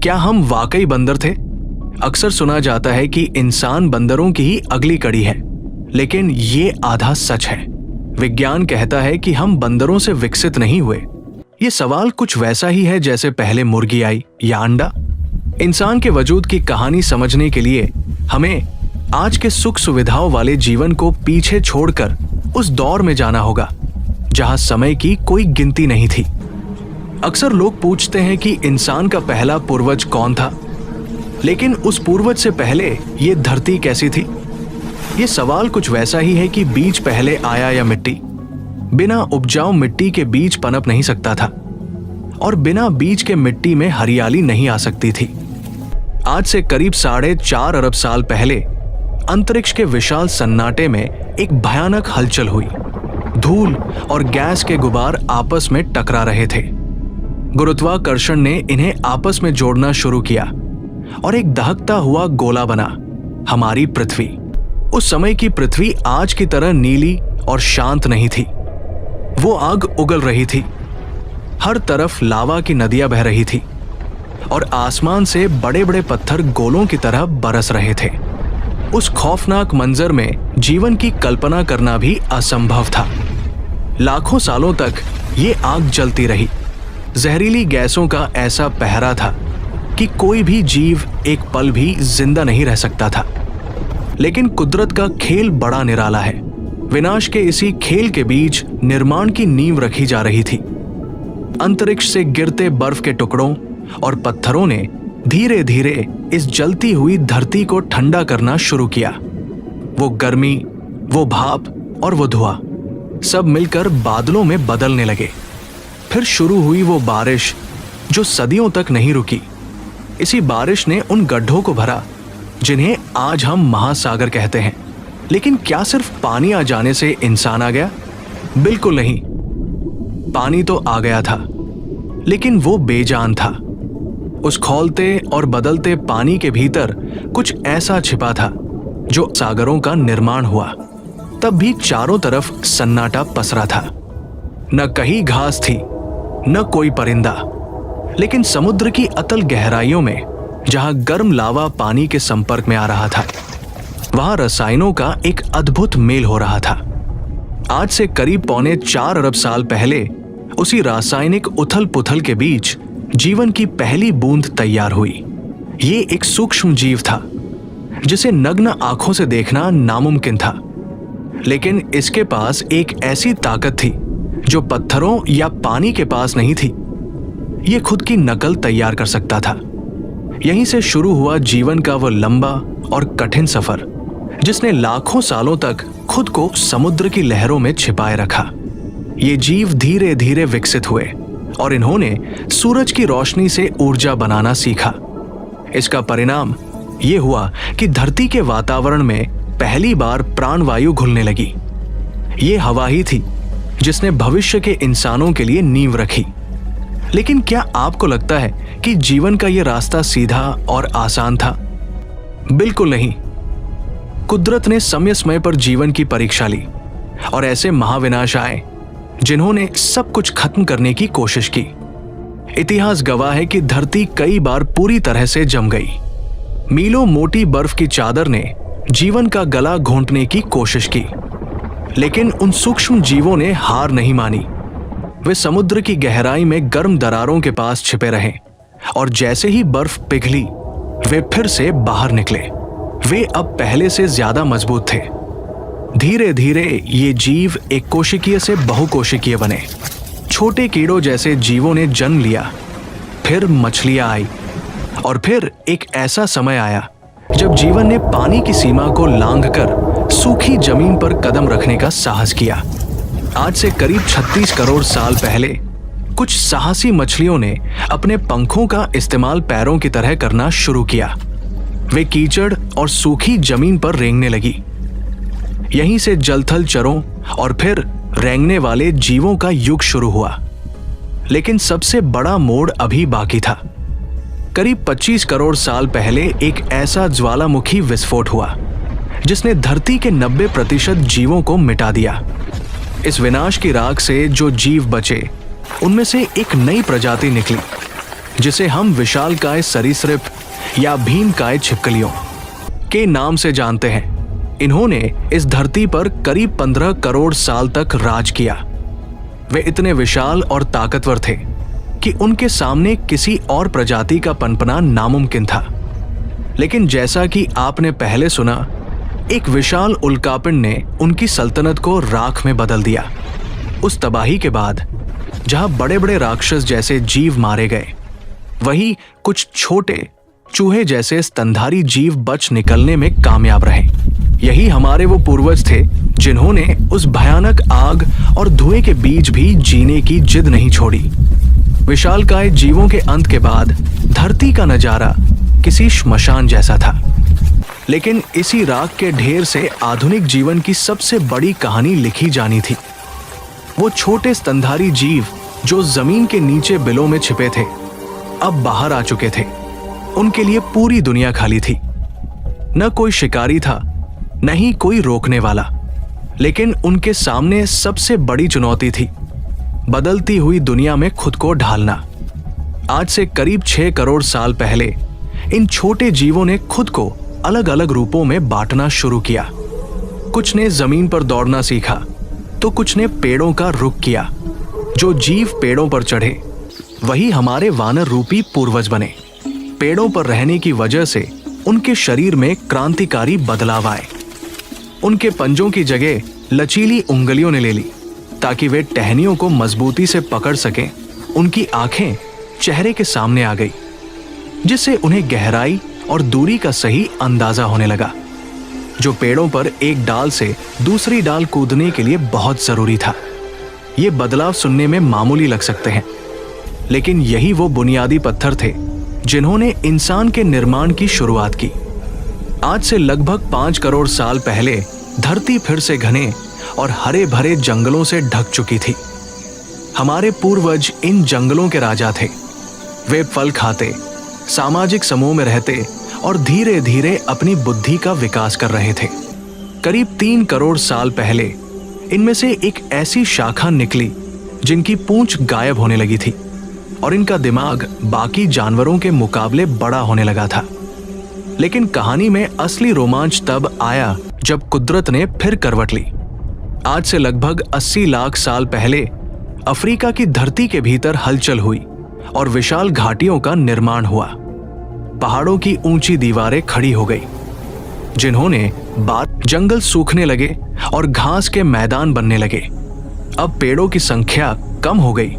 क्या हम वाकई बंदर थे? अक्सर सुना जाता है कि इंसान बंदरों की ही अगली कड़ी है, लेकिन ये आधा सच है। विज्ञान कहता है कि हम बंदरों से विकसित नहीं हुए। ये सवाल कुछ वैसा ही है जैसे पहले मुर्गी आई या अंडा। इंसान के वजूद की कहानी समझने के लिए हमें आज के सुख सुविधाओं वाले जीवन को पीछे छोड़कर उस दौर में जाना होगा जहां समय की कोई गिनती नहीं थी। अक्सर लोग पूछते हैं कि इंसान का पहला पूर्वज कौन था, लेकिन उस पूर्वज से पहले ये धरती कैसी थी? ये सवाल कुछ वैसा ही है कि बीज पहले आया या मिट्टी। बिना उपजाऊ मिट्टी के बीज पनप नहीं सकता था, और बिना बीज के मिट्टी में हरियाली नहीं आ सकती थी। आज से करीब 4.5 अरब साल पहले अंतरिक्ष के विशाल सन्नाटे में एक भयानक हलचल हुई। धूल और गैस के गुबार आपस में टकरा रहे थे। गुरुत्वाकर्षण ने इन्हें आपस में जोड़ना शुरू किया और एक दहकता हुआ गोला बना, हमारी पृथ्वी। उस समय की पृथ्वी आज की तरह नीली और शांत नहीं थी। वो आग उगल रही थी, हर तरफ लावा की नदियां बह रही थी और आसमान से बड़े बड़े पत्थर गोलों की तरह बरस रहे थे। उस खौफनाक मंजर में जीवन की कल्पना करना भी असंभव था। लाखों सालों तक ये आग जलती रही। जहरीली गैसों का ऐसा पहरा था कि कोई भी जीव एक पल भी जिंदा नहीं रह सकता था। लेकिन कुदरत का खेल बड़ा निराला है। विनाश के इसी खेल के बीच निर्माण की नींव रखी जा रही थी। अंतरिक्ष से गिरते बर्फ के टुकड़ों और पत्थरों ने धीरे धीरे इस जलती हुई धरती को ठंडा करना शुरू किया। वो गर्मी, वो भाप और वो धुआं सब मिलकर बादलों में बदलने लगे। फिर शुरू हुई वो बारिश जो सदियों तक नहीं रुकी। इसी बारिश ने उन गड्ढों को भरा जिन्हें आज हम महासागर कहते हैं। लेकिन क्या सिर्फ पानी आ जाने से इंसान आ गया? बिल्कुल नहीं। पानी तो आ गया था, लेकिन वो बेजान था। उस खौलते और बदलते पानी के भीतर कुछ ऐसा छिपा था जो सागरों का निर्माण हुआ। तब भी चारों तरफ सन्नाटा पसरा था। न कहीं घास थी, न कोई परिंदा। लेकिन समुद्र की अतल गहराइयों में, जहां गर्म लावा पानी के संपर्क में आ रहा था, वहां रसायनों का एक अद्भुत मेल हो रहा था। आज से करीब 4.25 अरब साल पहले उसी रासायनिक उथल पुथल के बीच जीवन की पहली बूंद तैयार हुई। ये एक सूक्ष्म जीव था जिसे नग्न आंखों से देखना नामुमकिन था, लेकिन इसके पास एक ऐसी ताकत थी जो पत्थरों या पानी के पास नहीं थी। ये खुद की नकल तैयार कर सकता था। यहीं से शुरू हुआ जीवन का वो लंबा और कठिन सफर, जिसने लाखों सालों तक खुद को समुद्र की लहरों में छिपाए रखा। ये जीव धीरे धीरे विकसित हुए और इन्होंने सूरज की रोशनी से ऊर्जा बनाना सीखा। इसका परिणाम ये हुआ कि धरती के वातावरण में पहली बार प्राणवायु घुलने लगी। ये हवा ही थी जिसने भविष्य के इंसानों के लिए नींव रखी। लेकिन क्या आपको लगता है कि जीवन का ये रास्ता सीधा और आसान था? बिल्कुल नहीं। कुदरत ने समय समय पर जीवन की परीक्षा ली और ऐसे महाविनाश आए जिन्होंने सब कुछ खत्म करने की कोशिश की। इतिहास गवाह है कि धरती कई बार पूरी तरह से जम गई। मीलों मोटी बर्फ की चादर ने जीवन का गला घोंटने की कोशिश की, लेकिन उन सूक्ष्म जीवों ने हार नहीं मानी। वे समुद्र की गहराई में गर्म दरारों के पास छिपे रहे और जैसे ही बर्फ पिघली, वे फिर से बाहर निकले। वे अब पहले से ज्यादा मजबूत थे। धीरे धीरे ये जीव एक कोशिकीय से बहुकोशिकीय बने। छोटे कीड़ों जैसे जीवों ने जन्म लिया, फिर मछलियां आई, और फिर एक ऐसा समय आया जब जीवन ने पानी की सीमा को लांघकर सूखी जमीन पर कदम रखने का साहस किया। आज से करीब 36 करोड़ साल पहले कुछ साहसी मछलियों ने अपने पंखों का इस्तेमाल पैरों की तरह करना शुरू किया। वे कीचड़ और सूखी जमीन पर रेंगने लगी। यहीं से जलथल चरों और फिर रेंगने वाले जीवों का युग शुरू हुआ। लेकिन सबसे बड़ा मोड़ अभी बाकी था। करीब 25 करोड़ साल पहले एक ऐसा ज्वालामुखी विस्फोट हुआ जिसने धरती के 90% जीवों को मिटा दिया। इस विनाश की राख से जो जीव बचे, उनमें से एक नई प्रजाति निकली जिसे हम विशालकाय सरीसृप या भीमकाय छिपकलियों के नाम से जानते हैं। इन्होंने इस धरती पर करीब 15 करोड़ साल तक राज किया। वे इतने विशाल और ताकतवर थे कि उनके सामने किसी और प्रजाति का पनपना नामुमकिन था। लेकिन जैसा कि आपने पहले सुना, एक विशाल उल्कापिंड ने उनकी सल्तनत को राख में बदल दिया। उस तबाही के बाद जहां बड़े बड़े राक्षस जैसे जीव मारे गए, वहीं कुछ छोटे चूहे जैसे स्तनधारी जीव बच निकलने में कामयाब रहे। यही हमारे वो पूर्वज थे जिन्होंने उस भयानक आग और धुएं के बीच भी जीने की जिद नहीं छोड़ी। विशालकाय जीवों के अंत के बाद धरती का नजारा किसी श्मशान जैसा था। लेकिन इसी राख के ढेर से आधुनिक जीवन की सबसे बड़ी कहानी लिखी जानी थी। वो छोटे स्तनधारी जीव जो जमीन के नीचे बिलों में छिपे थे, अब बाहर आ चुके थे। उनके लिए पूरी दुनिया खाली थी। न कोई शिकारी था, न ही कोई रोकने वाला। लेकिन उनके सामने सबसे बड़ी चुनौती थी बदलती हुई दुनिया में खुद को ढालना। आज से करीब 6 करोड़ साल पहले इन छोटे जीवों ने खुद को अलग अलग रूपों में बांटना शुरू किया। कुछ ने जमीन पर दौड़ना सीखा तो कुछ ने पेड़ों का रुख किया। जो जीव पेड़ों पर चढ़े वही हमारे वानर रूपी पूर्वज बने। पेड़ों पर रहने की वजह से उनके शरीर में क्रांतिकारी बदलाव आए। उनके पंजों की जगह लचीली उंगलियों ने ले ली ताकि वे टहनियों को मजबूती से पकड़ सकें। उनकी आंखें चेहरे के सामने आ गई, जिससे उन्हें गहराई और दूरी का सही अंदाजा होने लगा, जो पेड़ों पर एक डाल से दूसरी डाल कूदने के लिए बहुत जरूरी था। ये बदलाव सुनने में मामूली लग सकते हैं, लेकिन यही वो बुनियादी पत्थर थे जिन्होंने इंसान के निर्माण की शुरुआत की। आज से लगभग 5 करोड़ साल पहले धरती फिर से घने और हरे भरे जंगलों से ढक चुकी थी। हमारे पूर्वज इन जंगलों के राजा थे। वे फल खाते, सामाजिक समूह में रहते और धीरे धीरे अपनी बुद्धि का विकास कर रहे थे। करीब 3 करोड़ साल पहले इनमें से एक ऐसी शाखा निकली जिनकी पूंछ गायब होने लगी थी और इनका दिमाग बाकी जानवरों के मुकाबले बड़ा होने लगा था। लेकिन कहानी में असली रोमांच तब आया जब कुदरत ने फिर करवट ली। आज से लगभग 80 लाख साल पहले अफ्रीका की धरती के भीतर हलचल हुई और विशाल घाटियों का निर्माण हुआ। पहाड़ों की ऊंची दीवारें खड़ी हो गई, जिन्होंने बाद जंगल सूखने लगे और घास के मैदान बनने लगे। अब पेड़ों की संख्या कम हो गई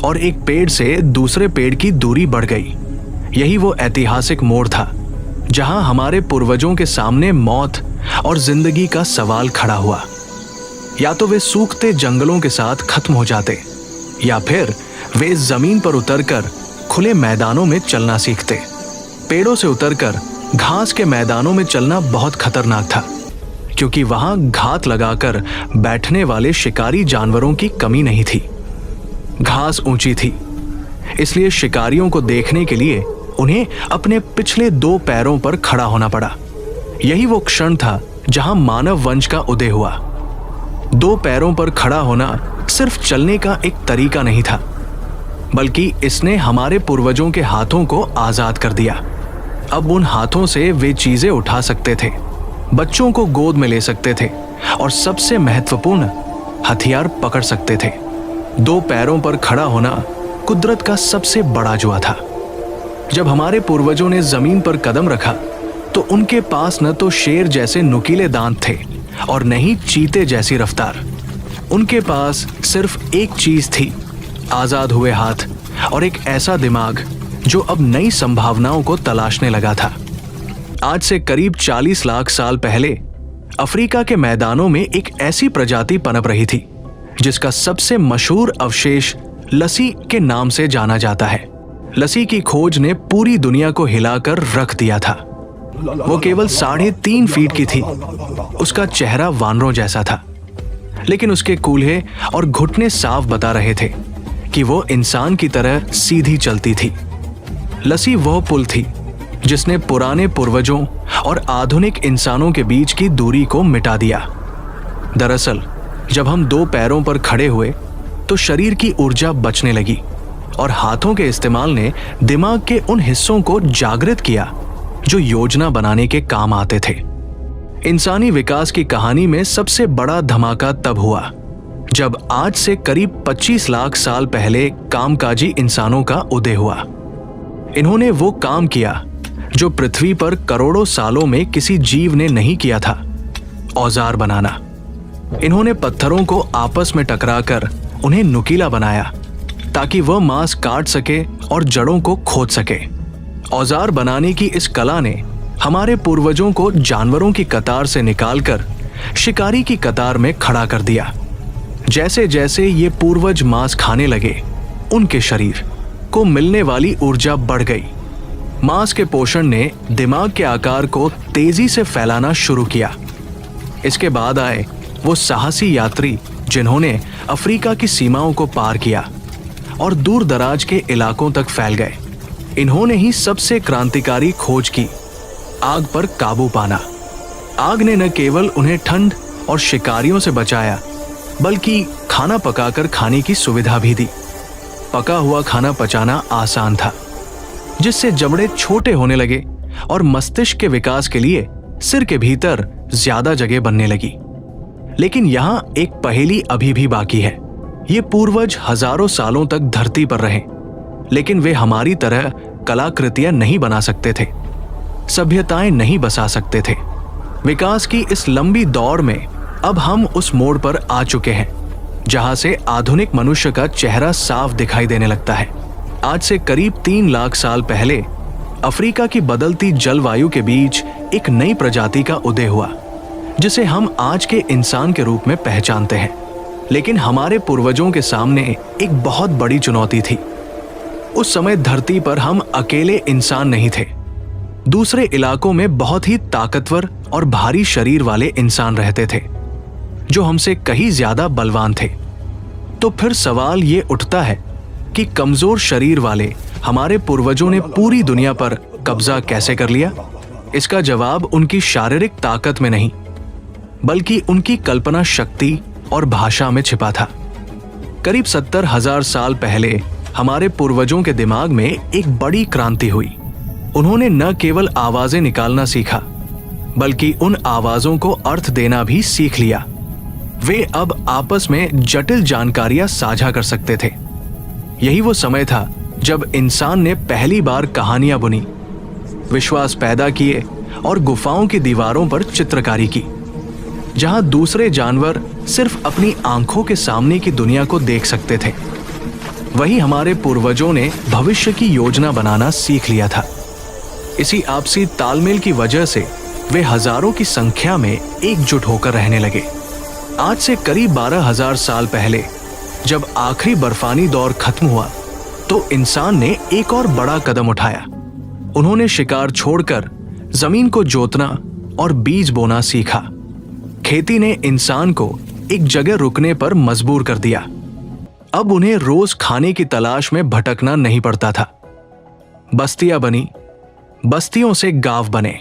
और एक पेड़ से दूसरे पेड़ की दूरी बढ़ गई। यही वो ऐतिहासिक मोड़ था जहां हमारे पूर्वजों के सामने मौत और जिंदगी का सवाल खड़ा हुआ। या तो वे सूखते जंगलों के साथ खत्म हो जाते, या फिर वे जमीन पर उतरकर खुले मैदानों में चलना सीखते। पेड़ों से उतरकर घास के मैदानों में चलना बहुत खतरनाक था, क्योंकि वहां घात लगाकर बैठने वाले शिकारी जानवरों की कमी नहीं थी। घास ऊंची थी, इसलिए शिकारियों को देखने के लिए उन्हें अपने पिछले 2 पैरों पर खड़ा होना पड़ा। यही वो क्षण था जहां मानव वंश का उदय हुआ। 2 पैरों पर खड़ा होना सिर्फ चलने का एक तरीका नहीं था, बल्कि इसने हमारे पूर्वजों के हाथों को आजाद कर दिया। अब उन हाथों से वे चीजें उठा सकते थे, बच्चों को गोद में ले सकते थे और सबसे महत्वपूर्ण हथियार पकड़ सकते थे। 2 पैरों पर खड़ा होना कुदरत का सबसे बड़ा जुआ था। जब हमारे पूर्वजों ने जमीन पर कदम रखा तो उनके पास न तो शेर जैसे नुकीले दांत थे और न ही चीते जैसी रफ्तार। उनके पास सिर्फ एक चीज थी, आजाद हुए हाथ और एक ऐसा दिमाग जो अब नई संभावनाओं को तलाशने लगा था। आज से करीब 40 लाख साल पहले अफ्रीका के मैदानों में एक ऐसी प्रजाति पनप रही थी जिसका सबसे मशहूर अवशेष लसी के नाम से जाना जाता है। लसी की खोज ने पूरी दुनिया को हिलाकर रख दिया था। वो केवल 3.5 फीट की थी। उसका चेहरा वानरों जैसा था, लेकिन उसके कूल्हे और घुटने साफ बता रहे थे कि वो इंसान की तरह सीधी चलती थी। लसी वह पुल थी जिसने पुराने पूर्वजों और आधुनिक इंसानों के बीच की दूरी को मिटा दिया। दरअसल जब हम 2 पैरों पर खड़े हुए तो शरीर की ऊर्जा बचने लगी और हाथों के इस्तेमाल ने दिमाग के उन हिस्सों को जागृत किया जो योजना बनाने के काम आते थे। इंसानी विकास की कहानी में सबसे बड़ा धमाका तब हुआ जब आज से करीब 25 लाख साल पहले कामकाजी इंसानों का उदय हुआ। इन्होंने वो काम किया जो पृथ्वी पर करोड़ों सालों में किसी जीव ने नहीं किया था, औजार बनाना। इन्होंने पत्थरों को आपस में टकराकर उन्हें नुकीला बनाया ताकि वह मांस काट सके और जड़ों को खोद सके। औजार बनाने की इस कला ने हमारे पूर्वजों को जानवरों की कतार से निकालकर शिकारी की कतार में खड़ा कर दिया। जैसे जैसे ये पूर्वज मांस खाने लगे, उनके शरीर को मिलने वाली ऊर्जा बढ़ गई। मांस के पोषण ने दिमाग के आकार को तेजी से फैलाना शुरू किया। इसके बाद आए वो साहसी यात्री जिन्होंने अफ्रीका की सीमाओं को पार किया और दूर दराज के इलाकों तक फैल गए। इन्होंने ही सबसे क्रांतिकारी खोज की, आग पर काबू पाना। आग ने न केवल उन्हें ठंड और शिकारियों से बचाया, बल्कि खाना पकाकर खाने की सुविधा भी दी। पका हुआ खाना पचाना आसान था, जिससे जबड़े छोटे होने लगे और मस्तिष्क के विकास के लिए सिर के भीतर ज्यादा जगह बनने लगी। लेकिन यहां एक पहेली अभी भी बाकी है। ये पूर्वज हजारों सालों तक धरती पर रहे, लेकिन वे हमारी तरह कलाकृतियां नहीं बना सकते थे, सभ्यताएं नहीं बसा सकते थे। विकास की इस लंबी दौड़ में अब हम उस मोड़ पर आ चुके हैं जहां से आधुनिक मनुष्य का चेहरा साफ दिखाई देने लगता है। आज से करीब 3 लाख साल पहले अफ्रीका की बदलती जलवायु के बीच एक नई प्रजाति का उदय हुआ, जिसे हम आज के इंसान के रूप में पहचानते हैं। लेकिन हमारे पूर्वजों के सामने एक बहुत बड़ी चुनौती थी। उस समय धरती पर हम अकेले इंसान नहीं थे। दूसरे इलाकों में बहुत ही ताकतवर और भारी शरीर वाले इंसान रहते थे, जो हमसे कहीं ज्यादा बलवान थे। तो फिर सवाल ये उठता है कि कमजोर शरीर वाले हमारे पूर्वजों ने पूरी दुनिया पर कब्जा कैसे कर लिया? इसका जवाब उनकी शारीरिक ताकत में नहीं, बल्कि उनकी कल्पना शक्ति और भाषा में छिपा था। करीब 70,000 साल पहले हमारे पूर्वजों के दिमाग में एक बड़ी क्रांति हुई। उन्होंने न केवल आवाजें निकालना सीखा, बल्कि उन आवाजों को अर्थ देना भी सीख लिया। वे अब आपस में जटिल जानकारियां साझा कर सकते थे। यही वो समय था जब इंसान ने पहली बार कहानियां बुनी, विश्वास पैदा किए और गुफाओं की दीवारों पर चित्रकारी की, जहां दूसरे जानवर सिर्फ अपनी आंखों के सामने की दुनिया को देख सकते थे। वही हमारे पूर्वजों ने भविष्य की योजना बनाना सीख लिया था। इसी आपसी तालमेल की वजह से वे हजारों की संख्या में एकजुट होकर रहने लगे। आज से करीब 12,000 साल पहले जब आखिरी बर्फानी दौर खत्म हुआ, तो इंसान ने एक और बड़ा कदम उठाया। उन्होंने शिकार छोड़कर जमीन को जोतना और बीज बोना सीखा। खेती ने इंसान को एक जगह रुकने पर मजबूर कर दिया। अब उन्हें रोज खाने की तलाश में भटकना नहीं पड़ता था। बस्तियां बनी, बस्तियों से गांव बने।